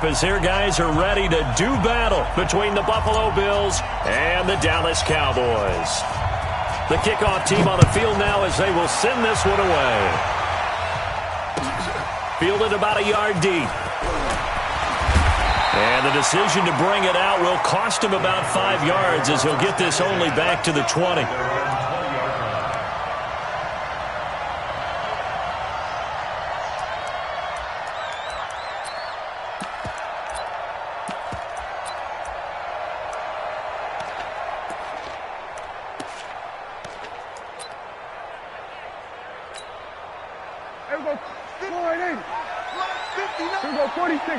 as their guys are ready to do battle between the Buffalo Bills and the Dallas Cowboys. The kickoff team on the field now as they will send this one away. Fielded about a yard deep. And the decision to bring it out will cost him about 5 yards as he'll get this only back to the 20. Here we go, 46.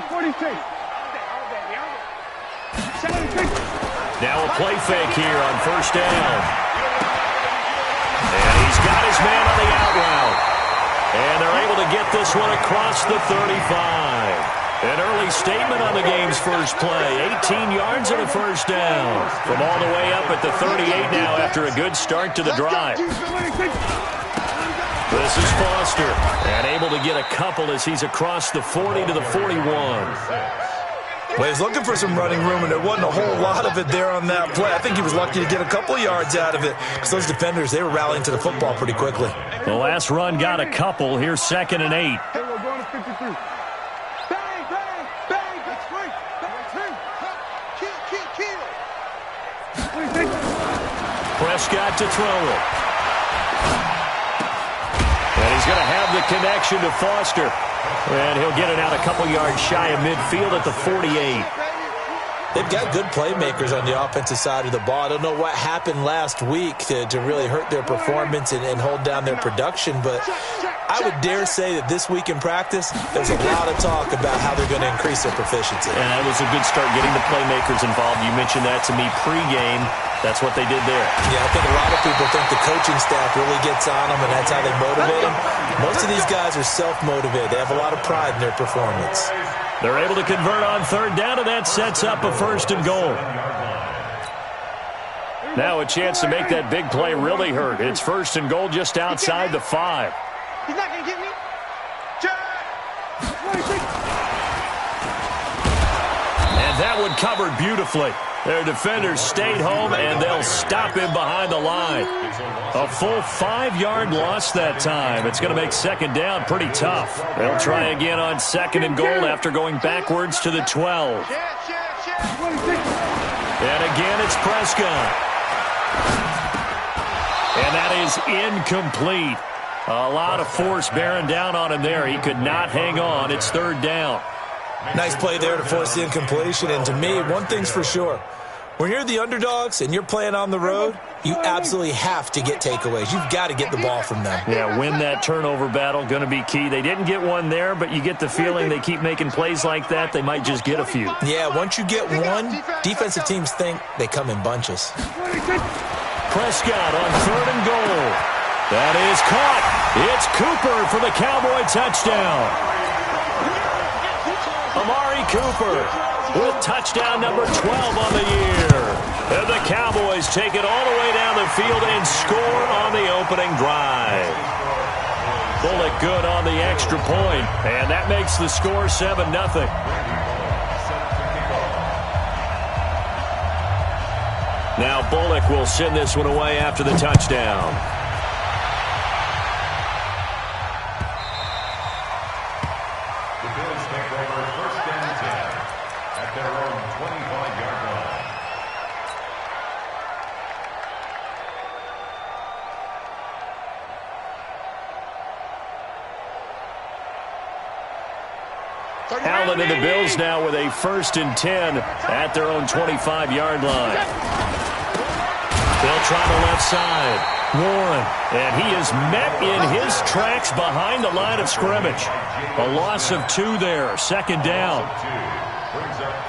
Now a play fake here on first down. And he's got his man on the out route. And they're able to get this one across the 35. An early statement on the game's first play. 18 yards and a first down. From all the way up at the 38 now after a good start to the drive. This is Foster. And able to get a couple as he's across the 40 to the 41. Well, he's looking for some running room, and there wasn't a whole lot of it there on that play. I think he was lucky to get a couple of yards out of it because those defenders, they were rallying to the football pretty quickly. The last run got a couple. Here's 2nd and 8. We're going to 53. Bang, that's right. Kill. Prescott to throw it. And he's going to have the connection to Foster. And he'll get it out a couple yards shy of midfield at the 48. They've got good playmakers on the offensive side of the ball. I don't know what happened last week to really hurt their performance and hold down their production, but I would dare say that this week in practice, there's a lot of talk about how they're going to increase their proficiency. And that was a good start getting the playmakers involved. You mentioned that to me pregame. That's what they did there. Yeah, I think a lot of people think the coaching staff really gets on them, and that's how they motivate them. Most of these guys are self-motivated. They have a lot of pride in their performance. They're able to convert on third down, and that sets up a 1st and goal. Now a chance to make that big play really hurt. It's 1st and goal just outside the 5. He's not going to get me. And that one covered beautifully. Their defenders stayed home, and they'll stop him behind the line. A full 5-yard loss that time. It's going to make 2nd down pretty tough. They'll try again on 2nd and goal after going backwards to the 12. And again, it's Prescott. And that is incomplete. A lot of force bearing down on him there. He could not hang on. It's 3rd down. Nice play there to force the incompletion. And to me, one thing's for sure. When you're the underdogs and you're playing on the road, you absolutely have to get takeaways. You've got to get the ball from them. Yeah, win that turnover battle, going to be key. They didn't get one there, but you get the feeling they keep making plays like that, they might just get a few. Yeah, once you get one, defensive teams think they come in bunches. Prescott on 3rd and goal. That is caught. It's Cooper for the Cowboy touchdown. Amari Cooper with touchdown number 12 on the year. And the Cowboys take it all the way down the field and score on the opening drive. Bullock good on the extra point, and that makes the score 7-0. Now Bullock will send this one away after the touchdown. Allen and the Bills now with a 1st and 10 at their own 25-yard line. They'll try the left side. Warren, and he is met in his tracks behind the line of scrimmage. A loss of 2 there, 2nd down.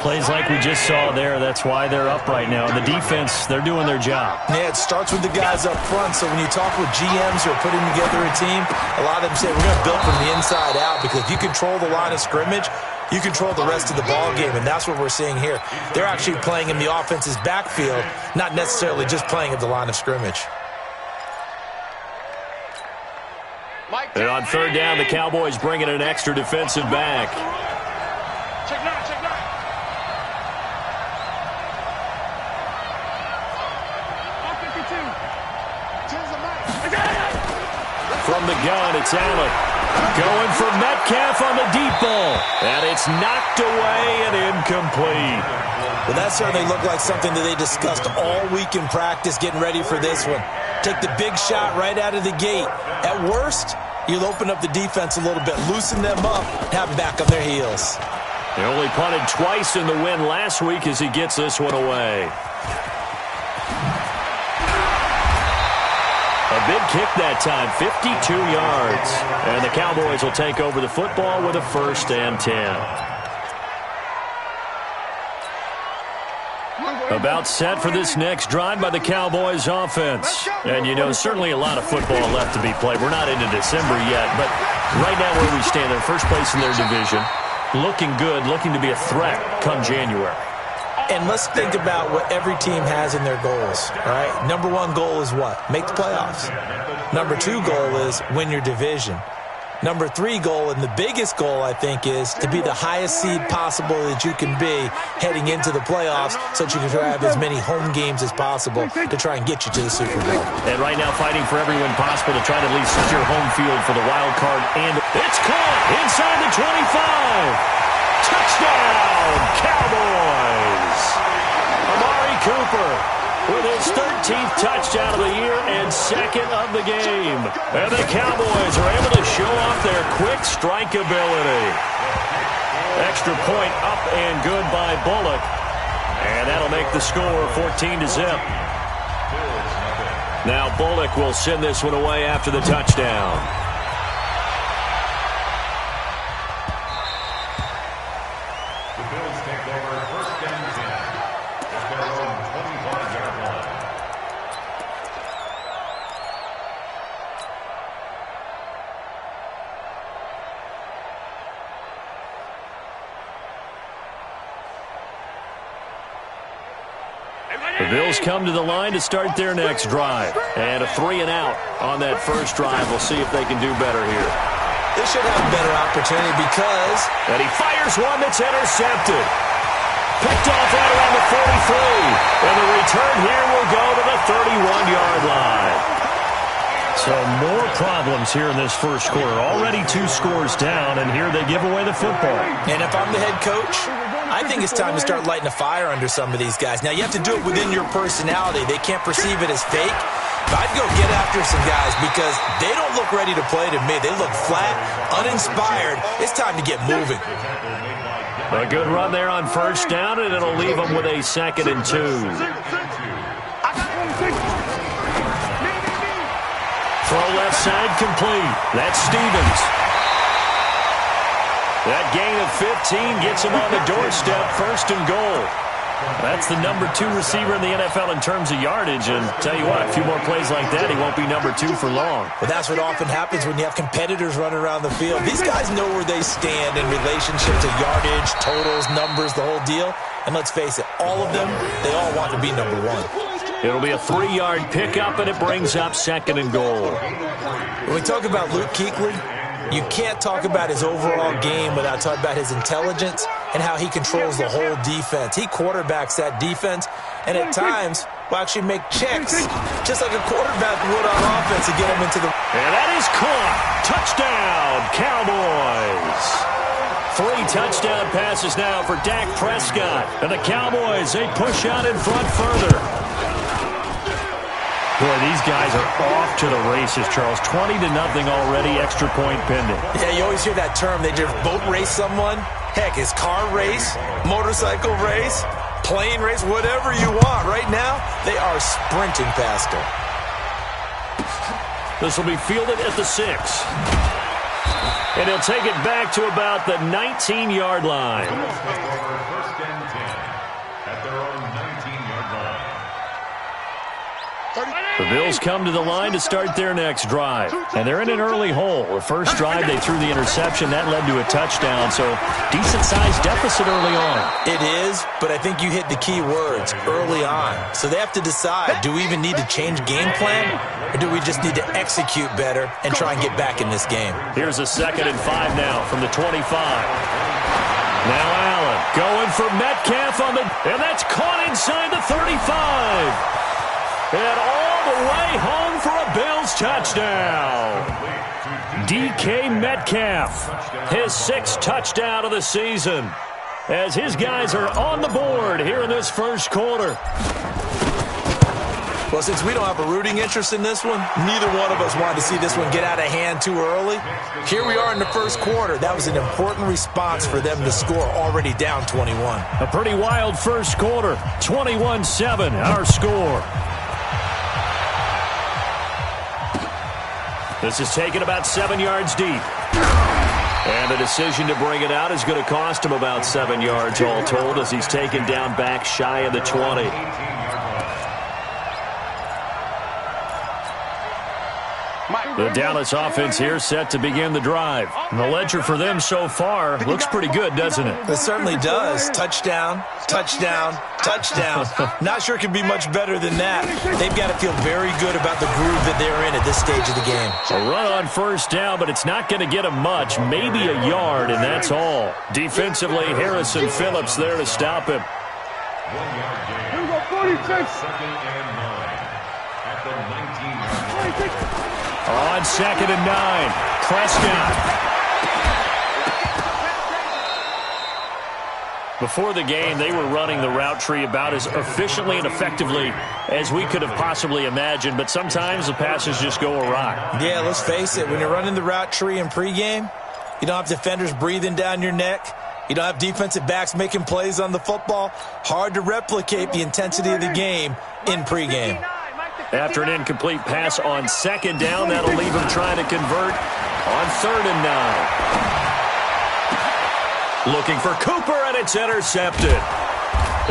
Plays like we just saw there, that's why they're up right now. The defense, they're doing their job. Yeah, it starts with the guys up front, so when you talk with GMs who are putting together a team, a lot of them say we're going to build from the inside out, because if you control the line of scrimmage, you control the rest of the ball game, and that's what we're seeing here. They're actually playing in the offense's backfield, not necessarily just playing at the line of scrimmage. And on 3rd down, the Cowboys bringing an extra defensive back. Check now. From the gun, it's Allen. Going for Metcalf on the deep ball. And it's knocked away and incomplete. Well, that certainly looked like something that they discussed all week in practice getting ready for this one. Take the big shot right out of the gate. At worst, you'll open up the defense a little bit, loosen them up, have them back on their heels. They only punted twice in the win last week as he gets this one away. A big kick that time, 52 yards. And the Cowboys will take over the football with a 1st and 10. About set for this next drive by the Cowboys offense. And, you know, certainly a lot of football left to be played. We're not into December yet, but right now where we stand, they're first place in their division. Looking good, looking to be a threat come January. And let's think about what every team has in their goals, all right? Number 1 goal is what? Make the playoffs. Number 2 goal is win your division. Number 3 goal, and the biggest goal, I think, is to be the highest seed possible that you can be heading into the playoffs so that you can have as many home games as possible to try and get you to the Super Bowl. And right now fighting for every win possible to try to at least secure home field for the wild card. And it's caught inside the 25. Touchdown, Cowboys! Amari Cooper with his 13th touchdown of the year and 2nd of the game. And the Cowboys are able to show off their quick strike ability. Extra point up and good by Bullock. And that'll make the score 14-0. Now Bullock will send this one away after the touchdown. The Bills come to the line to start their next drive. And a 3-and-out on that first drive. We'll see if they can do better here. They should have a better opportunity because... And he fires one that's intercepted. Picked off right around the 43. And the return here will go to the 31-yard line. So more problems here in this first quarter. Already 2 scores down, and here they give away the football. And if I'm the head coach, I think it's time to start lighting a fire under some of these guys. Now, you have to do it within your personality. They can't perceive it as fake. But I'd go get after some guys because they don't look ready to play to me. They look flat, uninspired. It's time to get moving. A good run there on first down, and it'll leave them with a 2nd and 2. Throw left side complete. That's Stevens. That gain of 15 gets him on the doorstep, 1st and goal. That's the number 2 receiver in the NFL in terms of yardage. And tell you what, a few more plays like that, he won't be number 2 for long. Well, that's what often happens when you have competitors running around the field. These guys know where they stand in relationship to yardage, totals, numbers, the whole deal. And let's face it, all of them, they all want to be number 1. It'll be a 3-yard pickup, and it brings up 2nd and goal. When we talk about Luke Kuechly, you can't talk about his overall game without talking about his intelligence and how he controls the whole defense. He quarterbacks that defense, and at times will actually make checks, just like a quarterback would on offense to get him into the... And that is caught. Touchdown, Cowboys. 3 touchdown passes now for Dak Prescott. And the Cowboys, they push out in front further. Boy, these guys are off to the races, Charles. 20-0 already, extra point pending. Yeah, you always hear that term. They just boat race someone. Heck, it's car race, motorcycle race, plane race, whatever you want. Right now, they are sprinting past him. This will be fielded at the 6. And he'll take it back to about the 19-yard line. First and 10 at their own 19-yard line. The Bills come to the line to start their next drive. And they're in an early hole. The first drive, they threw the interception. That led to a touchdown, so decent-sized deficit early on. It is, but I think you hit the key words, early on. So they have to decide, do we even need to change game plan, or do we just need to execute better and try and get back in this game? Here's a 2nd and 5 now from the 25. Now Allen going for Metcalf on the... And that's caught inside the 35. And all the way home for a Bills touchdown. DK Metcalf, his 6th touchdown of the season, as his guys are on the board here in this first quarter. Well, since we don't have a rooting interest in this one, neither one of us wanted to see this one get out of hand too early. Here we are in the first quarter. That was an important response for them to score, already down 21. A pretty wild first quarter, 21-7, our score. This is taken about 7 yards deep. And the decision to bring it out is going to cost him about 7 yards all told, as he's taken down back shy of the 20. The Dallas offense here set to begin the drive. And the ledger for them so far looks pretty good, doesn't it? It certainly does. Touchdown, touchdown, touchdown. Not sure it can be much better than that. They've got to feel very good about the groove that they're in at this stage of the game. A run on first down, but it's not going to get them much. Maybe a yard, and that's all. Defensively, Harrison Phillips there to stop him. 1 yard gain. 46. Second and 9 at the 19-yard line. On 2nd and 9, Prescott. Before the game, they were running the route tree about as efficiently and effectively as we could have possibly imagined, but sometimes the passes just go awry. Yeah, let's face it, when you're running the route tree in pregame, you don't have defenders breathing down your neck. You don't have defensive backs making plays on the football. Hard to replicate the intensity of the game in pregame. After an incomplete pass on 2nd down, that'll leave him trying to convert on 3rd and 9. Looking for Cooper, and it's intercepted.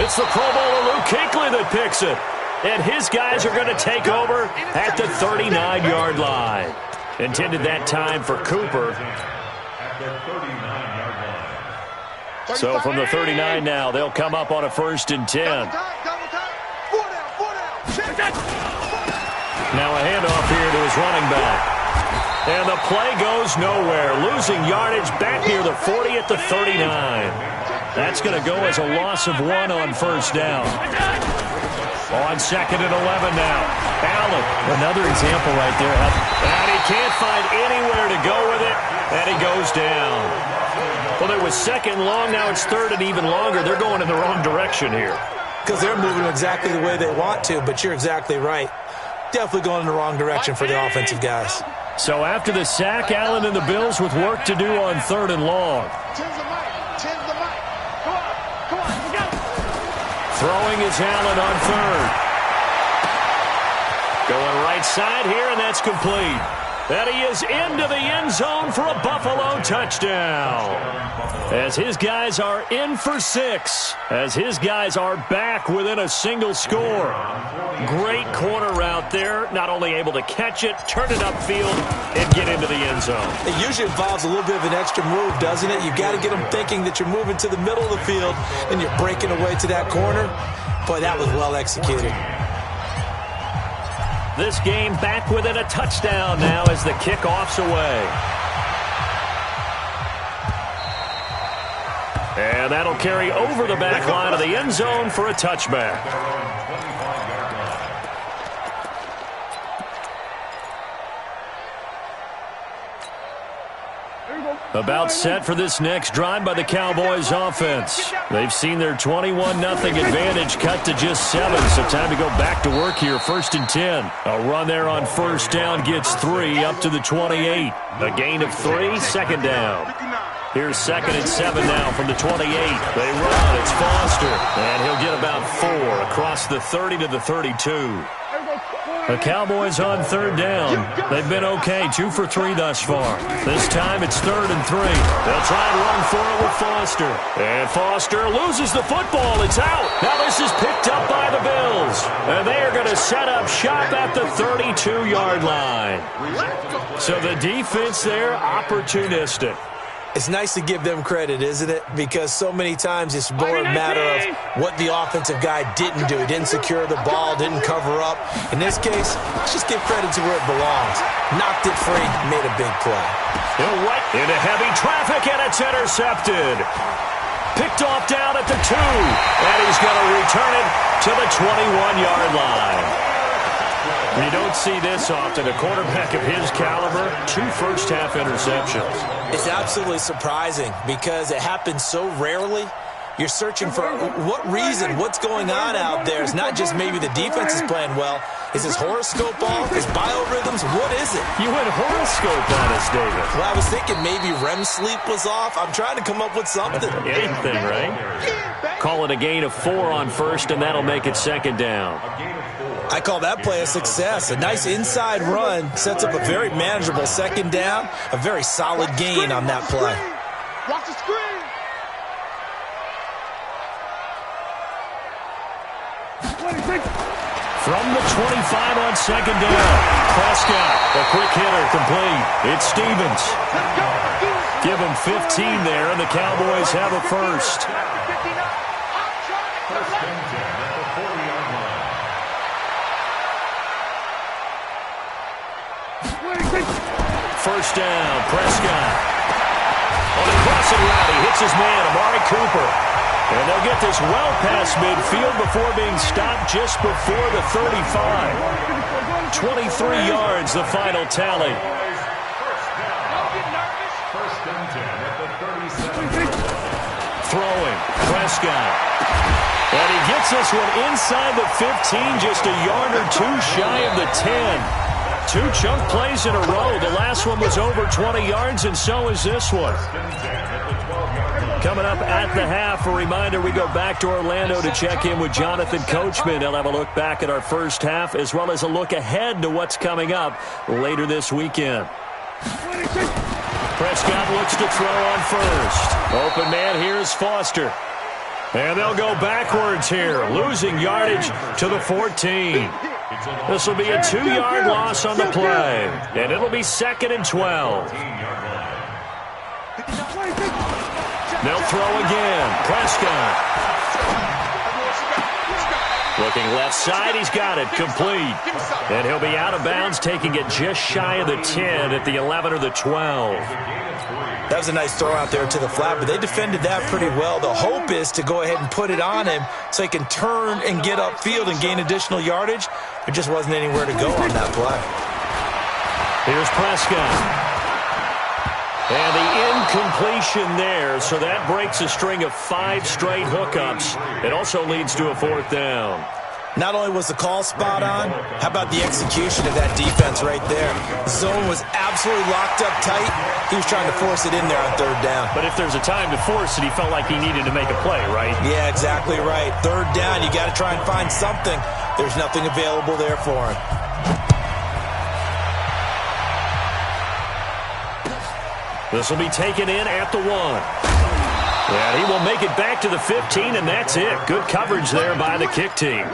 It's the Pro Bowler Luke Kuechly that picks it. And his guys are going to take over at the 39-yard line. Intended that time for Cooper. At the 39-yard line. So from the 39 now, they'll come up on a 1st and 10. Now a handoff here to his running back. And the play goes nowhere. Losing yardage back near the 40 at the 39. That's going to go as a loss of 1 on first down. On 2nd and 11 now. Allen, another example right there. And he can't find anywhere to go with it. And he goes down. Well, it was 2nd long. Now it's 3rd and even longer. They're going in the wrong direction here. Because they're moving exactly the way they want to, but you're exactly right. Definitely going in the wrong direction for the offensive guys. So after the sack, Allen and the Bills with work to do on 3rd and long. Throwing is Allen on 3rd. Going right side here, and that's complete. And he is into the end zone for a Buffalo touchdown. As his guys are in for 6. As his guys are back within a single score. Great corner route there. Not only able to catch it, turn it upfield, and get into the end zone. It usually involves a little bit of an extra move, doesn't it? You've got to get them thinking that you're moving to the middle of the field and you're breaking away to that corner. Boy, that was well executed. This game back within a touchdown now as the kickoff's away. And that'll carry over the back line of the end zone for a touchback. About set for this next drive by the Cowboys offense. They've seen their 21-0 advantage cut to just 7, so time to go back to work here. 1st and 10. A run there on first down gets 3 up to the 28. A gain of 3, 2nd down. Here's 2nd and 7 now from the 28. They run, it's Foster, and he'll get about 4 across the 30 to the 32. The Cowboys on 3rd down. They've been okay, 2 for 3 thus far. This time it's 3rd and 3. They'll try and run for it with Foster. And Foster loses the football. It's out. Now this is picked up by the Bills. And they are going to set up shop at the 32-yard line. So the defense there, opportunistic. It's nice to give them credit, isn't it? Because so many times it's more a matter of what the offensive guy didn't do. He didn't secure the ball, didn't cover up. In this case, let's just give credit to where it belongs. Knocked it free, made a big play. He'll right into heavy traffic, and it's intercepted. Picked off down at the 2, and he's going to return it to the 21-yard line. You don't see this often. A quarterback of his caliber, 2 first-half interceptions. It's absolutely surprising because it happens so rarely. You're searching for what reason, what's going on out there. It's not just maybe the defense is playing well. Is his horoscope off? His biorhythms? What is it? You went horoscope on us, David. Well, I was thinking maybe REM sleep was off. I'm trying to come up with something. Anything, right? Call it a gain of 4 on first, and that'll make it second down. I call that play a success. A nice inside run sets up a very manageable second down. A very solid gain on that play. Watch the screen. From the 25 on second down, Prescott, a quick hitter, complete. It's Stevens. Give him 15 there, and the Cowboys have a first. First down, Prescott. On the crossing route, he hits his man, Amari Cooper. And they'll get this well past midfield before being stopped just before the 35. 23 yards, the final tally. Throwing, Prescott. And he gets this one inside the 15, just a yard or 2 shy of the 10. 2 chunk plays in a row. The last one was over 20 yards, and so is this one. Coming up at the half, a reminder, we go back to Orlando to check in with Jonathan Coachman. He'll have a look back at our first half, as well as a look ahead to what's coming up later this weekend. Prescott looks to throw on first. Open man here is Foster. And they'll go backwards here, losing yardage to the 14. This will be a 2-yard loss on the play, and it'll be 2nd and 12. They'll throw again. Prescott. Looking left side, he's got it, complete. And he'll be out of bounds, taking it just shy of the 10 at the 11 or the 12. That was a nice throw out there to the flat, but they defended that pretty well. The hope is to go ahead and put it on him so he can turn and get upfield and gain additional yardage. There just wasn't anywhere to go on that play. Here's Prescott. And the incompletion there, so that breaks a string of 5 straight hookups. It also leads to a 4th down. Not only was the call spot on, how about the execution of that defense right there? The zone was absolutely locked up tight. He was trying to force it in there on 3rd down. But if there's a time to force it, he felt like he needed to make a play, right? Yeah, exactly right. 3rd down, you got to try and find something. There's nothing available there for him. This will be taken in at the 1. And he will make it back to the 15, and that's it. Good coverage there by the kick team.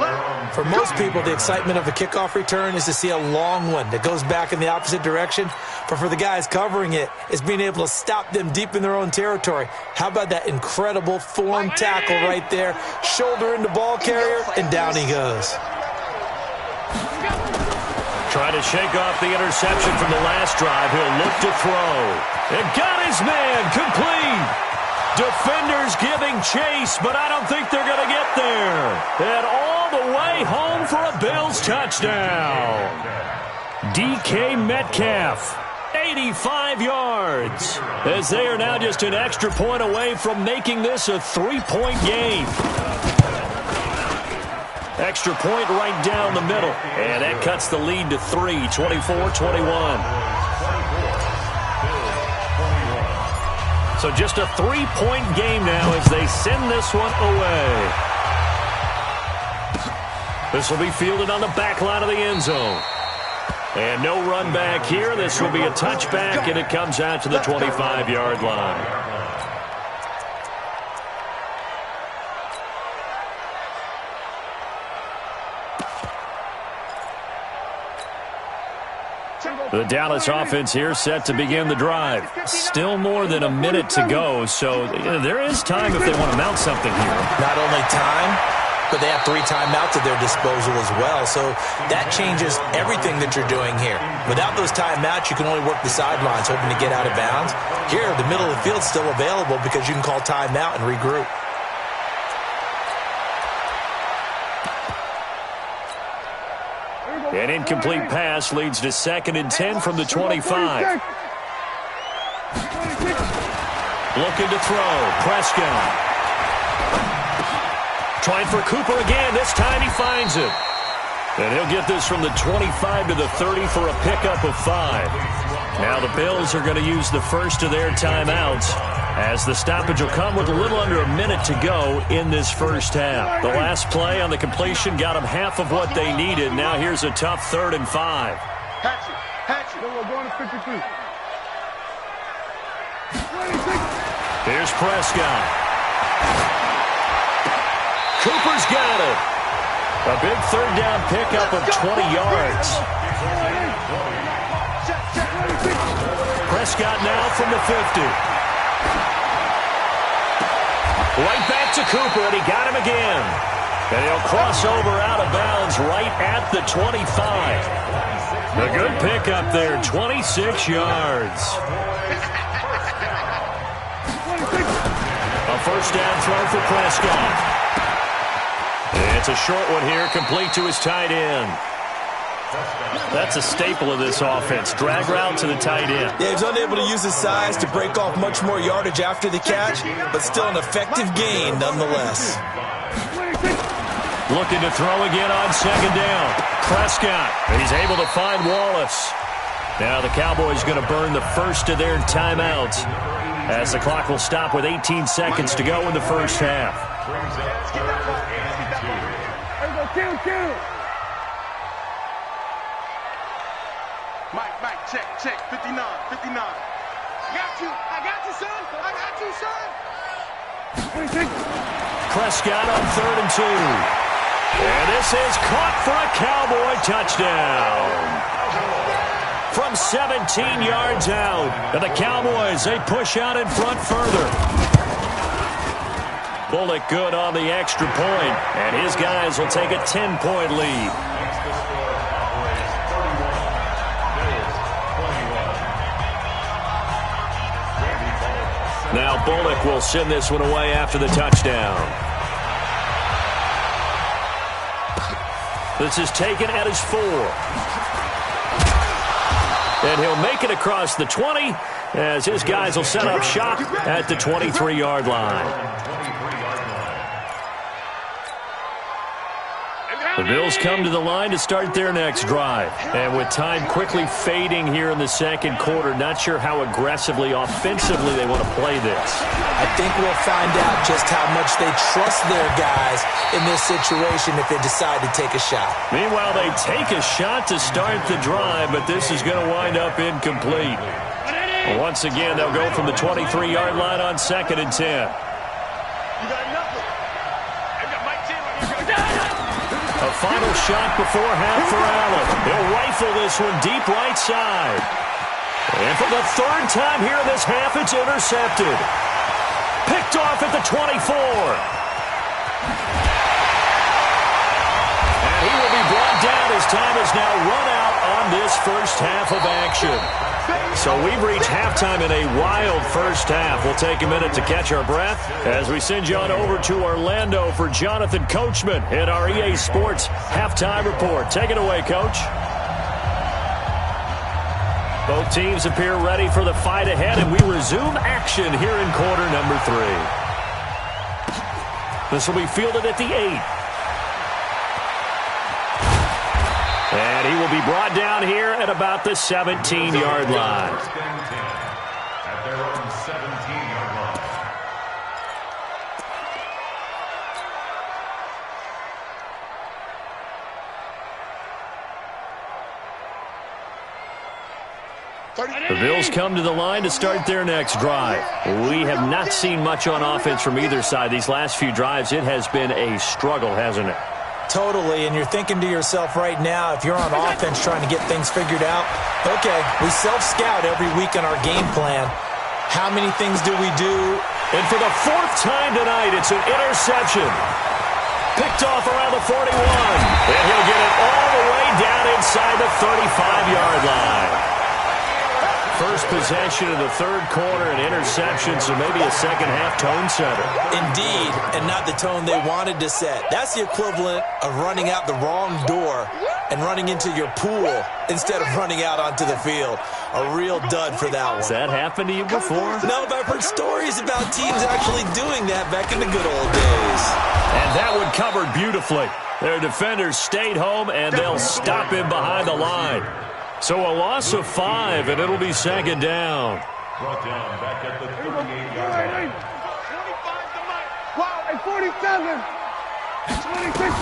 For most people, the excitement of a kickoff return is to see a long one that goes back in the opposite direction. But for the guys covering it, it's being able to stop them deep in their own territory. How about that incredible form tackle right there? Shoulder into ball carrier, and down he goes. Trying to shake off the interception from the last drive. He'll look to throw. And got his man complete. Defenders giving chase, but I don't think they're going to get there. And all the way home for a Bills touchdown. DK Metcalf, 85 yards, as they are now just an extra point away from making this a 3-point game. Extra point right down the middle, and that cuts the lead to 3, 24-21. So just a 3-point game now as they send this one away. This will be fielded on the back line of the end zone. And no run back here. This will be a touchback, and it comes out to the 25-yard line. The Dallas offense here set to begin the drive. Still more than a minute to go, so there is time if they want to mount something here. Not only time, but they have 3 timeouts at their disposal as well, so that changes everything that you're doing here. Without those timeouts, you can only work the sidelines, hoping to get out of bounds. Here, the middle of the field's still available because you can call timeout and regroup. An incomplete pass leads to 2nd and 10 from the 25. Looking to throw. Prescott. Trying for Cooper again. This time he finds it. And he'll get this from the 25 to the 30 for a pickup of 5. Now the Bills are going to use the first of their timeouts, as the stoppage will come with a little under a minute to go in this first half. The last play on the completion got them half of what they needed. Now here's a tough 3rd and 5. Hatchet. We're going to 53. Here's Prescott. Cooper's got it. A big 3rd down pickup of 20 yards. Prescott now from the 50. Right back to Cooper, and he got him again. And he'll cross over out of bounds right at the 25. A good pickup there, 26 yards. A first down throw for Prescott. It's a short one here, complete to his tight end. That's a staple of this offense. Drag route to the tight end. Yeah, he's unable to use his size to break off much more yardage after the catch, but still an effective gain nonetheless. Looking to throw again on 2nd down. Prescott, and he's able to find Wallace. Now the Cowboys going to burn the first of their timeouts, as the clock will stop with 18 seconds to go in the first half. Kill. Mike, check, 59. I got you, son. Prescott on 3rd and 2. And this is caught for a Cowboy touchdown. From 17 yards out. And the Cowboys, they push out in front further. Bullock good on the extra point, and his guys will take a 10-point lead. Now Bullock will send this one away after the touchdown. This is taken at his 4. And he'll make it across the 20, as his guys will set up shop at the 23-yard line. The Bills come to the line to start their next drive. And with time quickly fading here in the second quarter, not sure how aggressively, offensively they want to play this. I think we'll find out just how much they trust their guys in this situation if they decide to take a shot. Meanwhile, they take a shot to start the drive, but this is going to wind up incomplete. Once again, they'll go from the 23-yard line on 2nd and 10. A final shot before half for Allen. He'll rifle this one deep right side. And for the 3rd time here in this half, it's intercepted. Picked off at the 24. And he will be brought down as time is now run out on this first half of action. So we've reached halftime in a wild first half. We'll take a minute to catch our breath as we send you on over to Orlando for Jonathan Coachman in our EA Sports Halftime Report. Take it away, Coach. Both teams appear ready for the fight ahead, and we resume action here in quarter number 3. This will be fielded at the 8. And he will be brought down here at about the 17-yard line. At their own 17-yard line. The Bills come to the line to start their next drive. We have not seen much on offense from either side. These last few drives, it has been a struggle, hasn't it? Totally, and you're thinking to yourself right now, if you're on offense trying to get things figured out, okay, we self-scout every week on our game plan. How many things do we do? And for the 4th time tonight, it's an interception. Picked off around the 41. And he'll get it all the way down inside the 35-yard line. First possession of the 3rd quarter, an interception, so maybe a second-half tone setter. Indeed, and not the tone they wanted to set. That's the equivalent of running out the wrong door and running into your pool instead of running out onto the field. A real dud for that one. Has that happened to you before? No, but I've heard stories about teams actually doing that back in the good old days. And that one covered beautifully. Their defenders stayed home, and they'll stop him behind the line. So a loss of 5, and it'll be second down. Brought down back at the 38-yard line. 47. 26.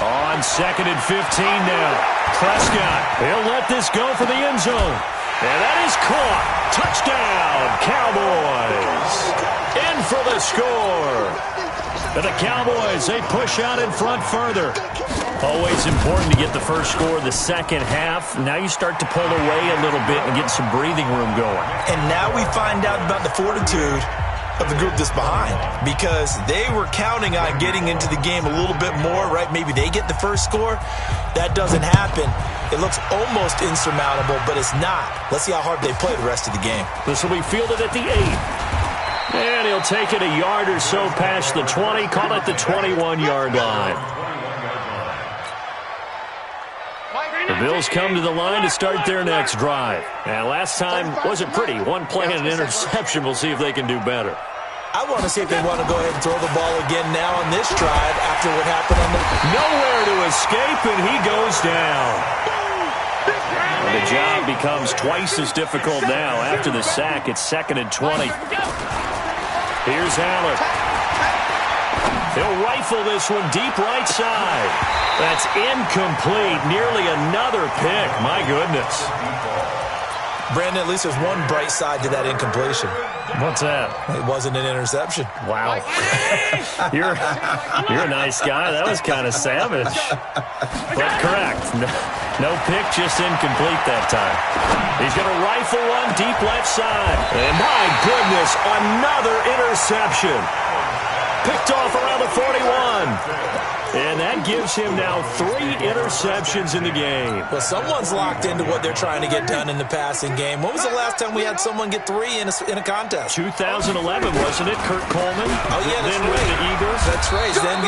On second and 15 now. Prescott, he'll let this go for the end zone. And that is caught. Touchdown, Cowboys. In for the score. And the Cowboys, they push out in front further. Always important to get the first score the second half. Now you start to pull away a little bit and get some breathing room going. And now we find out about the fortitude of the group that's behind, because they were counting on getting into the game a little bit more, right? Maybe they get the first score. That doesn't happen. It looks almost insurmountable, but it's not. Let's see how hard they play the rest of the game. This will be fielded at the 8. And he'll take it a yard or so past the 20, call it the 21-yard line. The Bills come to the line to start their next drive. And last time wasn't pretty. One play and an interception. We'll see if they can do better. I want to see if they want to go ahead and throw the ball again now on this drive after what happened on the... Nowhere to escape, and he goes down. And the job becomes twice as difficult now. After the sack, it's second and 20. Here's Allen. He'll rifle this one deep right side. That's incomplete. Nearly another pick. My goodness. Brandon, at least there's one bright side to that incompletion. What's that? It wasn't an interception. Wow. You're a nice guy. That was kind of savage. But correct. No pick, just incomplete that time. He's going to rifle one deep left side. And my goodness, another interception. Picked off around the 41. And that gives him now 3 interceptions in the game. Well, someone's locked into what they're trying to get done in the passing game. When was the last time we had someone get 3 in a contest? 2011, wasn't it? Kurt Coleman? Oh, yeah, that's then right. With the Eagles? That's right. Then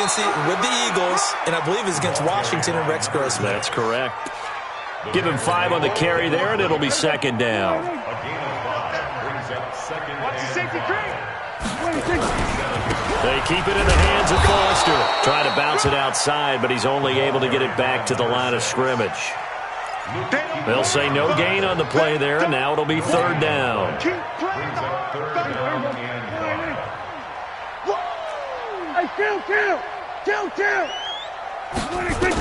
with the Eagles, and I believe it's against Washington and Rex Grossman. That's correct. Give him 5 on the carry there, and it'll be second down. A gain of 5 brings up second and 26. They keep it in the hands of Foster. Trying to bounce it outside, but he's only able to get it back to the line of scrimmage. They'll say no gain on the play there, and now it'll be third down. brings up third down and 5. Kill. 26.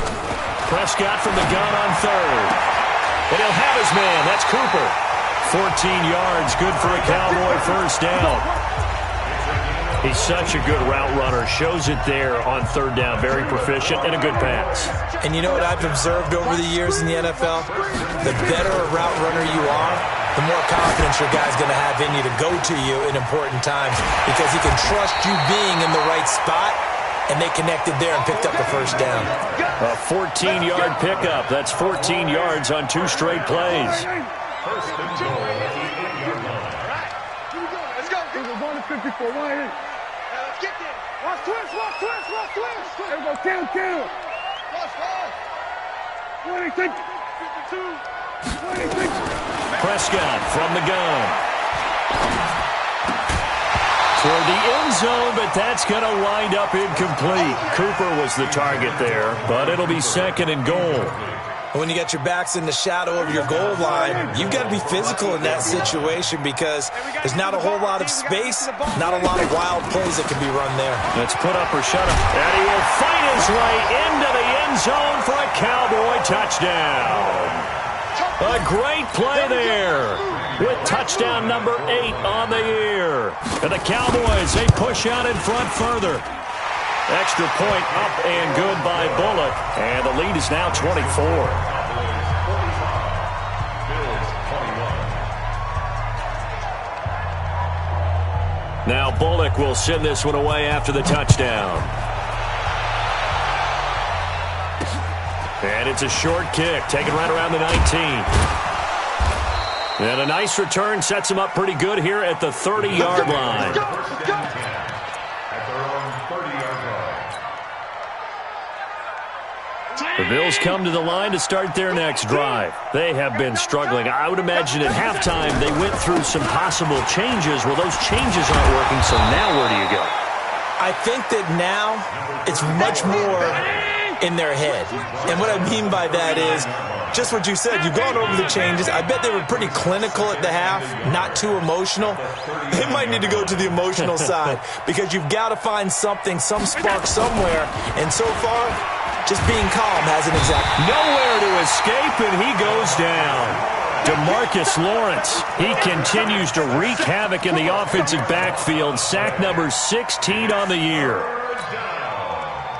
Prescott from the gun on third. And he'll have his man. That's Cooper. 14 yards, good for a Cowboy first down. He's such a good route runner. Shows it there on third down. Very proficient and a good pass. And you know what I've observed over the years in the NFL? The better a route runner you are, the more confidence your guy's going to have in you to go to you in important times, because he can trust you being in the right spot, and they connected there and picked up the first down. A 14-yard pickup. That's 14 yards on 2 straight plays. First and goal at the 8-yard line. Let's go. We're going to 54. Let's get there. Watch twist. There we go. Kill. Watch. 26. 52. 26. Prescott from the gun. Toward the end zone, but that's going to wind up incomplete. Cooper was the target there, but it'll be second and goal. When you got your backs in the shadow of your goal line, you've got to be physical in that situation, because there's not a whole lot of space, not a lot of wild plays that can be run there. Let's put up or shut up. And he will fight his way into the end zone for a Cowboy touchdown. A great play there with touchdown number 8 on the year. And the Cowboys, they push out in front further. Extra point up and good by Bullock. And the lead is now 24. Now Bullock will send this one away after the touchdown. And it's a short kick, taken right around the 19. And a nice return sets him up pretty good here at the 30-yard line. The Bills come to the line to start their next drive. They have been struggling. I would imagine at halftime they went through some possible changes. Well, those changes aren't working, so now where do you go? I think that now it's much more in their head. And what I mean by that is just what you said. You've gone over the changes. I bet they were pretty clinical at the half, not too emotional. They might need to go to the emotional side because you've got to find something, some spark somewhere. And so far, just being calm hasn't exactly. Nowhere to escape, and he goes down. DeMarcus Lawrence, he continues to wreak havoc in the offensive backfield. Sack number 16 on the year.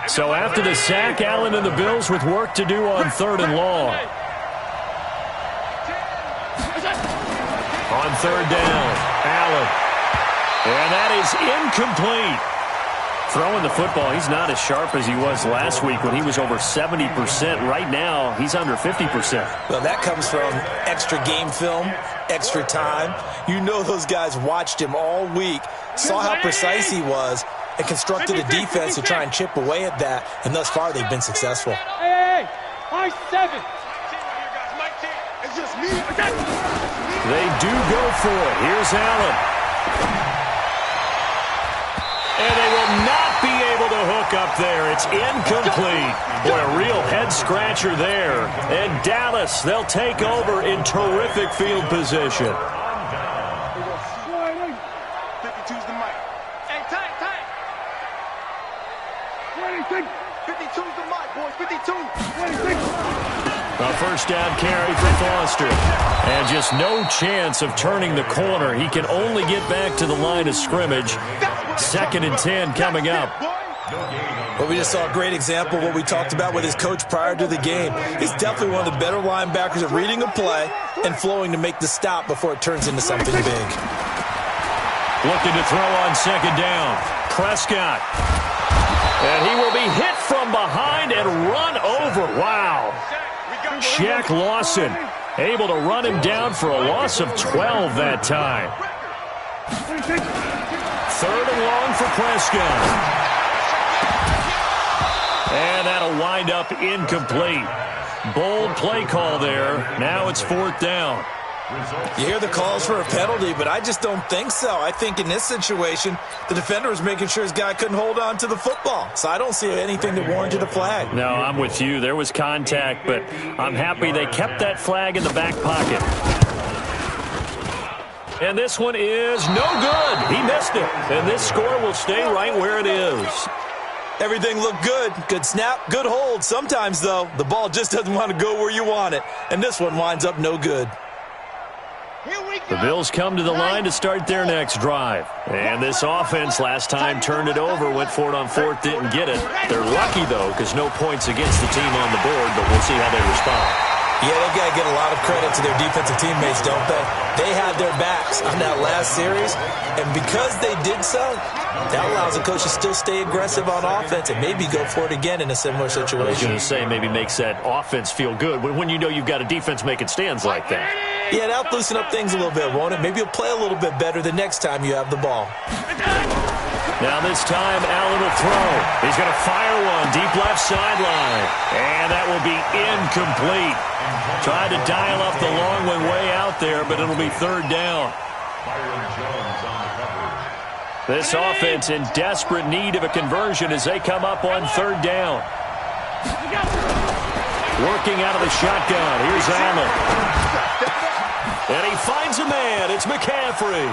So after the sack, Allen and the Bills with work to do on 3rd and long. On 3rd down, Allen. And that is incomplete. Throwing the football, he's not as sharp as he was last week when he was over 70%. Right now, he's under 50%. Well, that comes from extra game film, extra time. You know those guys watched him all week, saw how precise he was, and constructed a defense to try and chip away at that. And thus far, they've been successful. Hey, I 7. It's just me. They do go for it. Here's Allen. And they will not be able to hook up there. It's incomplete. Boy, a real head-scratcher there. And Dallas, they'll take over in terrific field position. 52's the mic. Hey, tight. 52's the mic, boys. 52. 26. A first down carry for Foster. And just no chance of turning the corner. He can only get back to the line of scrimmage. 2nd and 10 coming up. Well, we just saw a great example of what we talked about with his coach prior to the game. He's definitely one of the better linebackers at reading a play and flowing to make the stop before it turns into something big. Looking to throw on 2nd down. Prescott. And he will be hit from behind and run over. Wow. Shaq Lawson able to run him down for a loss of 12 that time. 3rd and long for Prescott. And that'll wind up incomplete. Bold play call there. Now it's 4th down. You hear the calls for a penalty, but I just don't think so. I think in this situation, the defender was making sure his guy couldn't hold on to the football. So I don't see anything that warranted a flag. No, I'm with you. There was contact, but I'm happy they kept that flag in the back pocket. And this one is no good. He missed it. And this score will stay right where it is. Everything looked good. Good snap, good hold. Sometimes, though, the ball just doesn't want to go where you want it. And this one winds up no good. The Bills come to the line to start their next drive. And this offense last time turned it over, went for it on 4th, didn't get it. They're lucky, though, because no points against the team on the board, but we'll see how they respond. Yeah, they've got to get a lot of credit to their defensive teammates, don't they? They had their backs on that last series, and because they did so, that allows the coach to still stay aggressive on offense and maybe go for it again in a similar situation. I was going to say maybe makes that offense feel good when you know you've got a defense making stands like that. Yeah, that'll loosen up things a little bit, won't it? Maybe you'll play a little bit better the next time you have the ball. Now this time, Allen will throw. He's going to fire one deep left sideline. And that will be incomplete. Tried to dial up the long one way out there, but it'll be 3rd down. This offense in desperate need of a conversion as they come up on 3rd down. Working out of the shotgun. Here's Allen. And he finds a man. It's McCaffrey.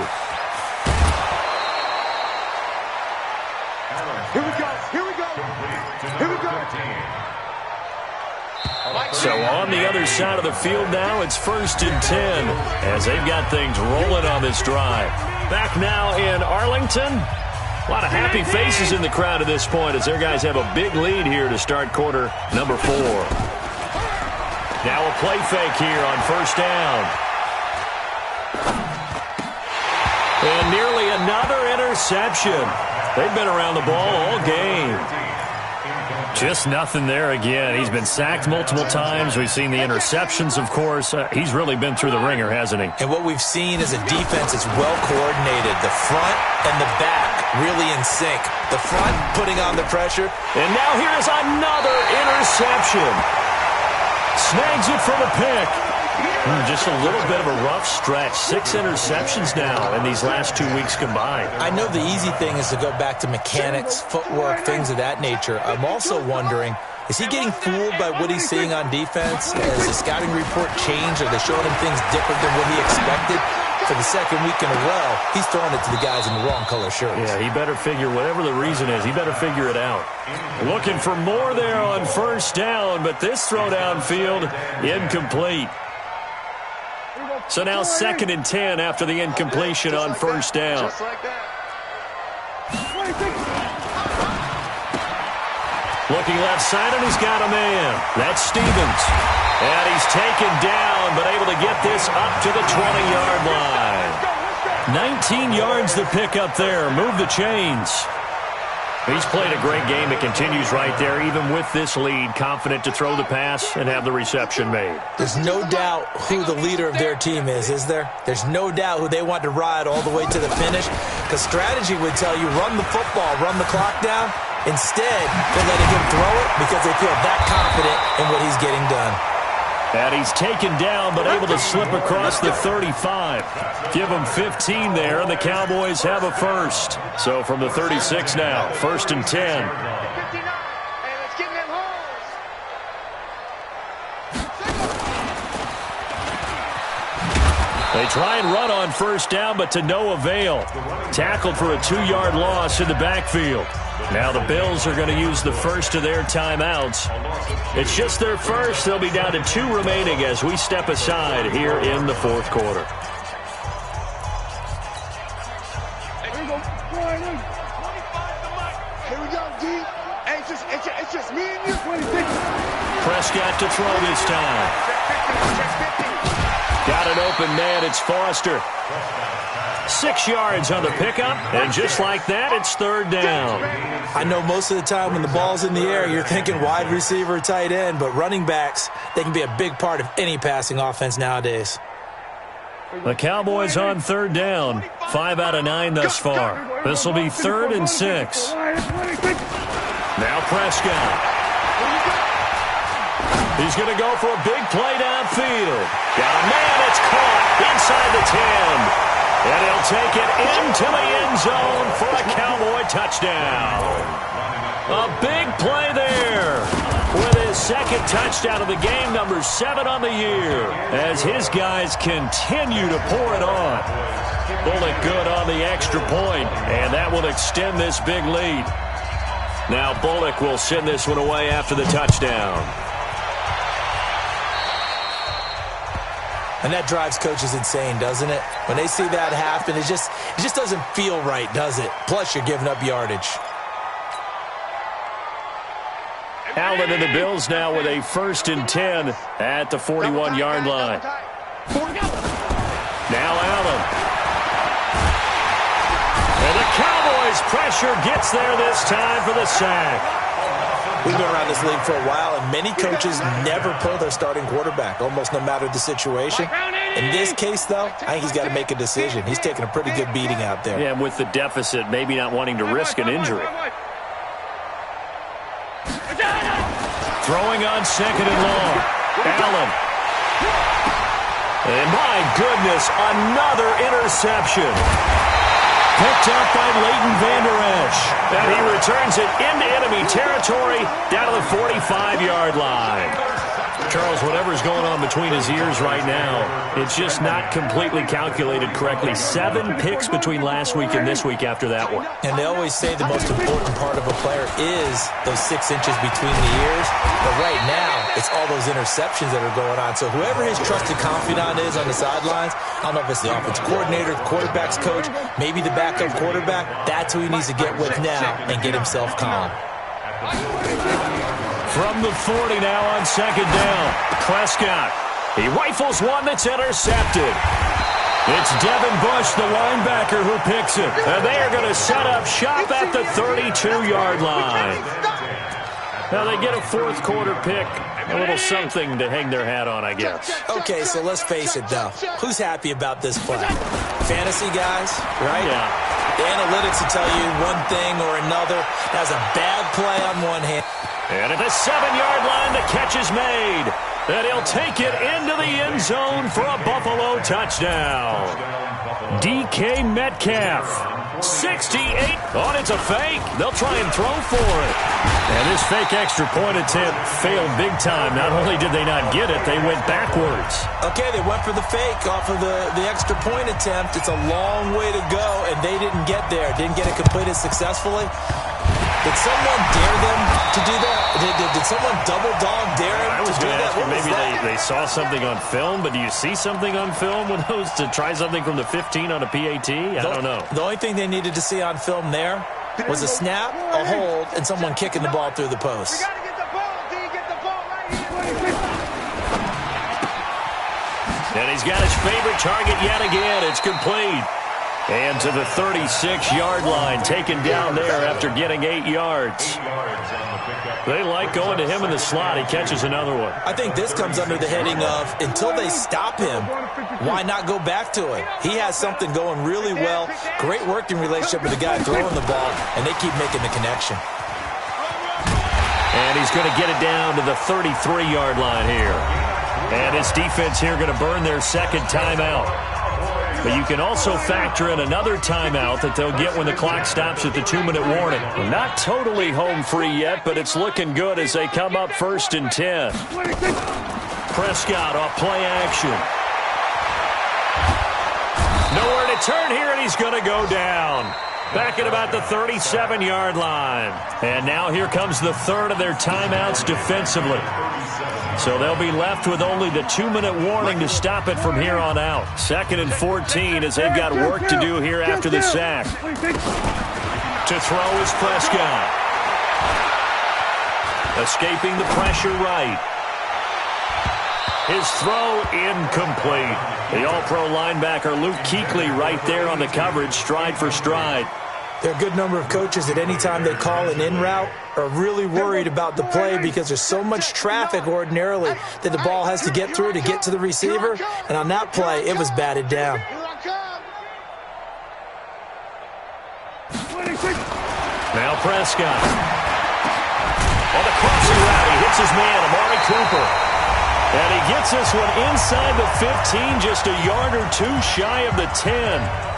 Here we go. So on the other side of the field now, it's 1st and 10 as they've got things rolling on this drive. Back now in Arlington. A lot of happy faces in the crowd at this point as their guys have a big lead here to start quarter number 4. Now a play fake here on 1st down. And nearly another interception. They've been around the ball all game. Just nothing there again. He's been sacked multiple times. We've seen the interceptions, of course. He's really been through the ringer, hasn't he? And what we've seen is a defense that's well coordinated. The front and the back really in sync. The front putting on the pressure. And now here's another interception. Snags it for the pick. Just a little bit of a rough stretch. 6 interceptions now in these last 2 weeks combined. I know the easy thing is to go back to mechanics, footwork, things of that nature. I'm also wondering, is he getting fooled by what he's seeing on defense? Has the scouting report changed? Are they showing him things different than what he expected? For the second week in a row, he's throwing it to the guys in the wrong color shirts. Yeah, he better figure, whatever the reason is, he better figure it out. Looking for more there on first down, but this throw downfield, incomplete. So now 2nd and 10 after the incompletion on first down. Looking left side, and he's got a man. That's Stevens. And he's taken down, but able to get this up to the 20-yard line. 19 yards to pick up there. Move the chains. He's played a great game. It continues right there, even with this lead. Confident to throw the pass and have the reception made. There's no doubt who the leader of their team is there? There's no doubt who they want to ride all the way to the finish. Because strategy would tell you, run the football, run the clock down. Instead, they're letting him throw it because they feel that confident in what he's getting done. And he's taken down, but able to slip across the 35. Give him 15 there, and the Cowboys have a first. So from the 36 now, 1st and 10. They try and run on first down, but to no avail. Tackled for a 2-yard loss in the backfield. Now the Bills are going to use the first of their timeouts. It's just their first. They'll be down to 2 remaining as we step aside here in the 4th quarter. Here we go, D. Hey, it's just me and you. Prescott to throw this time. Got an open man. It's Foster. 6 yards on the pickup, and just like that, it's 3rd down. I know most of the time when the ball's in the air, you're thinking wide receiver, tight end, but running backs, they can be a big part of any passing offense nowadays. The Cowboys on 3rd down. 5 out of 9 thus far. This will be 3rd and 6. Now Prescott. He's going to go for a big play downfield. Got a man, it's caught inside the 10. And he'll take it into the end zone for a Cowboy touchdown. A big play there with his 2nd touchdown of the game, number 7 on the year, as his guys continue to pour it on. Bullock good on the extra point, and that will extend this big lead. Now Bullock will send this one away after the touchdown. And that drives coaches insane, doesn't it? When they see that happen, it just doesn't feel right, does it? Plus, you're giving up yardage. Allen and the Bills now with a 1st and 10 at the 41-yard line. Now Allen. And the Cowboys' pressure gets there this time for the sack. We've been around this league for a while, and many coaches never pull their starting quarterback, almost no matter the situation. In this case, though, I think he's got to make a decision. He's taking a pretty good beating out there. Yeah, and with the deficit, maybe not wanting to risk an injury. Throwing on 2nd and long. Allen. And my goodness, another interception. Picked up by Leighton Vander Esch. And he returns it into enemy territory down to the 45-yard line. Charles, whatever's going on between his ears right now, it's just not completely calculated correctly. 7 picks between last week and this week after that one. And they always say the most important part of a player is those 6 inches between the ears. But right now, it's all those interceptions that are going on. So whoever his trusted confidant is on the sidelines, I don't know if it's the offensive coordinator, the quarterback's coach, maybe the backup quarterback, that's who he needs to get with now and get himself calm. From the 40 now on 2nd down. Prescott. He rifles one that's intercepted. It's Devin Bush, the linebacker, who picks it. And they are going to set up shop at the 32-yard line. Now they get a 4th quarter pick. A little something to hang their hat on, I guess. Okay, so let's face it, though. Who's happy about this play? Fantasy guys, right? Yeah. The analytics will tell you one thing or another. That's a bad play on one hand. And at the 7-yard line, the catch is made. And he'll take it into the end zone for a Buffalo touchdown. DK Metcalf, 68. Oh, it's a fake. They'll try and throw for it. And this fake extra point attempt failed big time. Not only did they not get it, they went backwards. Okay, they went for the fake off of the extra point attempt. It's a long way to go, and they didn't get there. Didn't get it completed successfully. Did someone dare them to do that? Did someone double dog dare them to do that? Maybe they saw something on film, but do you see something on film with those to try something from the 15 on a PAT? I don't know. The only thing they needed to see on film there was a snap, a hold, and someone kicking the ball through the post. We got to get the ball. D, get the ball right here. And he's got his favorite target yet again. It's complete. And to the 36-yard line, taken down there after getting 8 yards. They like going to him in the slot. He catches another one. I think this comes under the heading of, until they stop him, why not go back to it? He has something going really well. Great working relationship with the guy throwing the ball, and they keep making the connection. And he's going to get it down to the 33-yard line here. And his defense here going to burn their second timeout. But you can also factor in another timeout that they'll get when the clock stops at the 2-minute warning. Not totally home free yet, but it's looking good as they come up 1st and 10. Prescott off play action. Nowhere to turn here, and he's going to go down. Back at about the 37-yard line. And now here comes the third of their timeouts defensively. So they'll be left with only the 2-minute warning to stop it from here on out. 2nd and 14 as they've got work to do here after the sack. To throw is Prescott. Escaping the pressure right. His throw incomplete. The all-pro linebacker Luke Kuechly right there on the coverage, stride for stride. There are a good number of coaches at any time they call an in route are really worried about the play because there's so much traffic ordinarily that the ball has to get through to get to the receiver. And on that play, it was batted down. Now Prescott. On the crossing route, he hits his man, Amari Cooper. And he gets this one inside the 15, just a yard or two shy of the 10.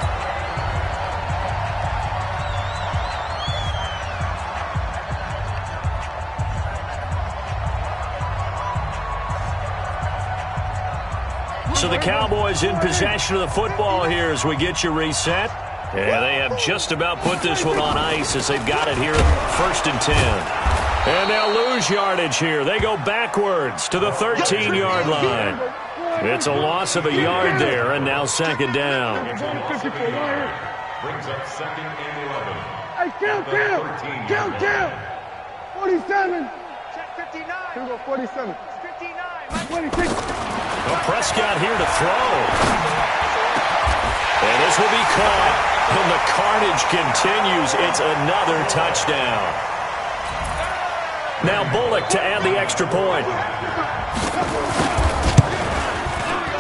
So the Cowboys in possession of the football here as we get you reset. And they have just about put this one on ice as they've got it here 1st and 10. And they'll lose yardage here. They go backwards to the 13-yard line. It's a loss of a yard there, and now 2nd down. Brings up 2nd and 11. Hey, count. 47. Check 59. Here we go, 47. 59. 26. Well, Prescott here to throw. And this will be caught. And the carnage continues. It's another touchdown. Now Bullock to add the extra point.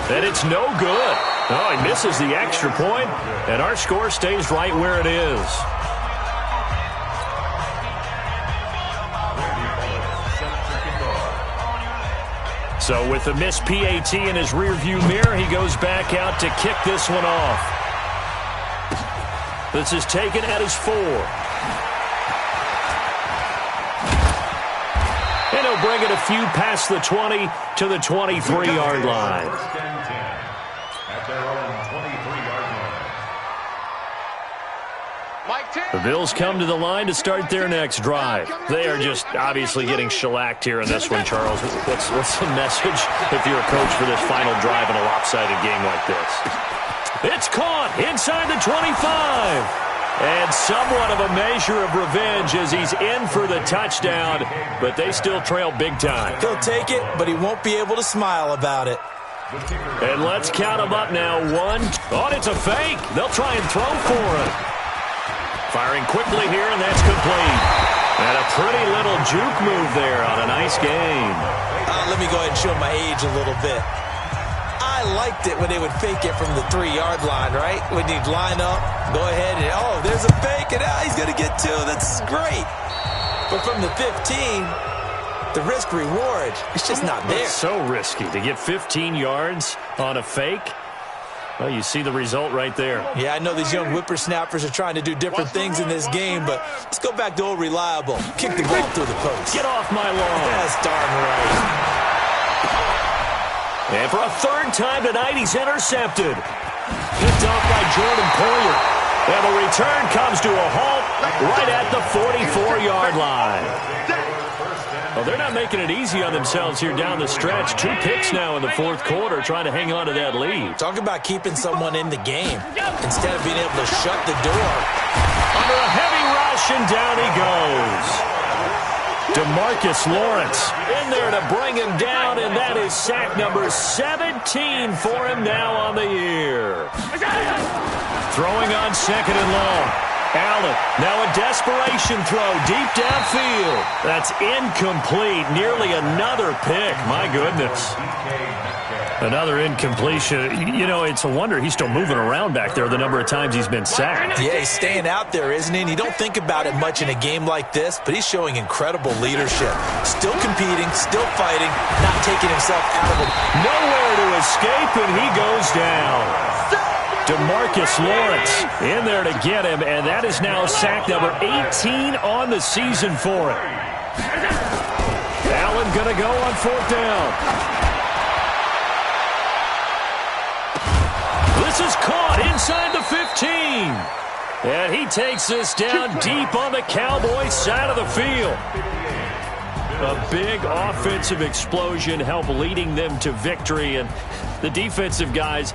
And it's no good. Oh, he misses the extra point, and our score stays right where it is. So with the missed PAT in his rearview mirror, he goes back out to kick this one off. This is taken at his 4. And he'll bring it a few past the 20 to the 23-yard line. 1st and 10 at their own 23-yard line. The Bills come to the line to start their next drive. They are just obviously getting shellacked here in this one, Charles. What's the message if you're a coach for this final drive in a lopsided game like this? It's caught inside the 25. And somewhat of a measure of revenge as he's in for the touchdown, but they still trail big time. He'll take it, but he won't be able to smile about it. And let's count them up now. 1. Oh, it's a fake. They'll try and throw for it. Firing quickly here, and that's complete. And a pretty little juke move there on a nice game. Let me go ahead and show my age a little bit. I I liked it when they would fake it from the 3-yard line, right? When you'd line up, go ahead, and, oh, there's a fake, and he's going to get 2. That's great. But from the 15, the risk-reward, it's just not there. It's so risky to get 15 yards on a fake. Well, you see the result right there. Yeah, I know these young whippersnappers are trying to do different things in this game, but let's go back to old reliable. Kick the ball through the post. Get off my lawn. That's darn right. And for a 3rd time tonight, he's intercepted. Picked off by Jordan Poyer. And the return comes to a halt right at the 44-yard line. Well, they're not making it easy on themselves here down the stretch. 2 picks now in the 4th quarter, trying to hang on to that lead. Talk about keeping someone in the game instead of being able to shut the door. Under a heavy rush, and down he goes. DeMarcus Lawrence in there to bring him down, and that is sack number 17 for him now on the year. Throwing on 2nd and long. Allen, now a desperation throw deep downfield. That's incomplete. Nearly another pick. My goodness. Another incompletion. You know, it's a wonder he's still moving around back there the number of times he's been sacked. Yeah, he's staying out there, isn't he? And you don't think about it much in a game like this, but he's showing incredible leadership. Still competing, still fighting, not taking himself out of it. Nowhere to escape, and he goes down. DeMarcus Lawrence in there to get him, and that is now sack number 18 on the season for him. Allen going to go on 4th down. This is caught inside the 15. And he takes this down deep on the Cowboys side of the field. A big offensive explosion helped leading them to victory, and the defensive guys...